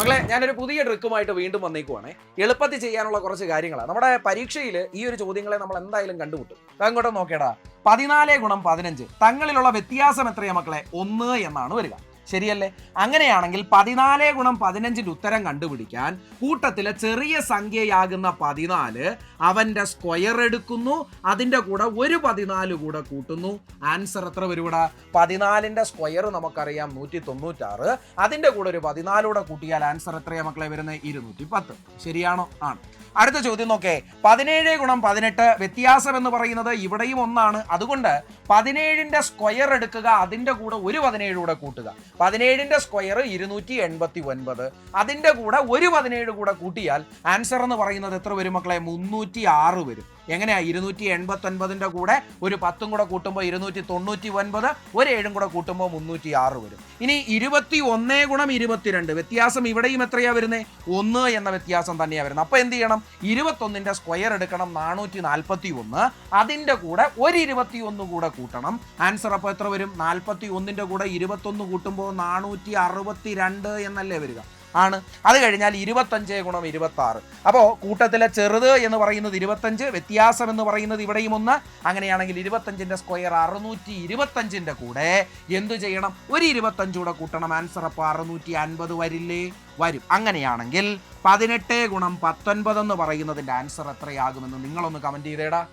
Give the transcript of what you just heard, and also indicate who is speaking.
Speaker 1: മക്കളെ, ഞാനൊരു പുതിയ ട്രിക്കുമായിട്ട് വീണ്ടും വന്നേക്കുവാണേ. എളുപ്പത്തിൽ ചെയ്യാനുള്ള കുറച്ച് കാര്യങ്ങളാണ്. നമ്മുടെ പരീക്ഷയിൽ ഈ ഒരു ചോദ്യങ്ങളെ നമ്മൾ എന്തായാലും കണ്ടുമുട്ടും. അങ്ങോട്ട് നോക്കേടാ. 14 × 15 തങ്ങളിലുള്ള വ്യത്യാസം എത്രയാ മക്കളെ? 1 എന്നാണ് വരിക. ശരിയല്ലേ? അങ്ങനെയാണെങ്കിൽ 14 × 15 ഉത്തരം കണ്ടുപിടിക്കാൻ കൂട്ടത്തിലെ ചെറിയ സംഖ്യയാകുന്ന 14 അവന്റെ സ്ക്വയർ എടുക്കുന്നു, അതിന്റെ കൂടെ ഒരു 14 കൂടെ കൂട്ടുന്നു. ആൻസർ എത്ര വരുവിടാ? 14ന്റെ സ്ക്വയർ നമുക്കറിയാം 196. അതിന്റെ കൂടെ ഒരു 14 കൂടെ കൂട്ടിയാൽ ആൻസർ എത്രയാ മക്കളെ വരുന്നത്? 210. ശരിയാണോ? ആണ്. അടുത്ത ചോദ്യം നോക്കേ. 17 × 18 വ്യത്യാസം എന്ന് പറയുന്നത് ഇവിടെയും ഒന്നാണ്. അതുകൊണ്ട് 17ന്റെ സ്ക്വയർ എടുക്കുക, അതിന്റെ കൂടെ ഒരു 17 കൂടെ കൂട്ടുക. 17ന്റെ സ്ക്വയർ 289. അതിന്റെ കൂടെ ഒരു 17 കൂടെ കൂട്ടിയാൽ ആൻസർ എന്ന് പറയുന്നത് എത്ര വരും മക്കളെ? 306 വരും. എങ്ങനെയാ? 289ന്റെ കൂടെ ഒരു 10 കൂടെ കൂട്ടുമ്പോൾ 299, ഒരു 7 കൂടെ കൂട്ടുമ്പോൾ 306 വരും. ഇനി 21 × 22 വ്യത്യാസം ഇവിടെയും എത്രയാ വരുന്നത്? 1 എന്ന വ്യത്യാസം തന്നെയാ വരുന്നത്. അപ്പൊ എന്ത് ചെയ്യണം? 21ന്റെ സ്ക്വയർ എടുക്കണം, 441. അതിന്റെ കൂടെ ഒരു 21 കൂടെ കൂട്ടണം. ആൻസർ അപ്പോൾ എത്ര വരും? 41ന്റെ കൂടെ 21 കൂട്ടുമ്പോൾ 462 എന്നല്ലേ വരിക? ആണ്. അത് കഴിഞ്ഞാൽ 25 × 26. അപ്പോൾ കൂട്ടത്തിലെ ചെറുത് എന്ന് പറയുന്നത് 25, വ്യത്യാസം എന്ന് പറയുന്നത് ഇവിടെയും 1. അങ്ങനെയാണെങ്കിൽ 25ന്റെ സ്ക്വയർ 625ന്റെ കൂടെ എന്തു ചെയ്യണം? ഒരു 25 കൂടെ കൂട്ടണം. ആൻസർ അപ്പോൾ 650 വരില്ലേ? വരും. അങ്ങനെയാണെങ്കിൽ 18 × 19 എന്ന് പറയുന്നതിന്റെ ആൻസർ എത്രയാകുമെന്ന് നിങ്ങളൊന്ന് കമന്റ് ചെയ്തേടാ.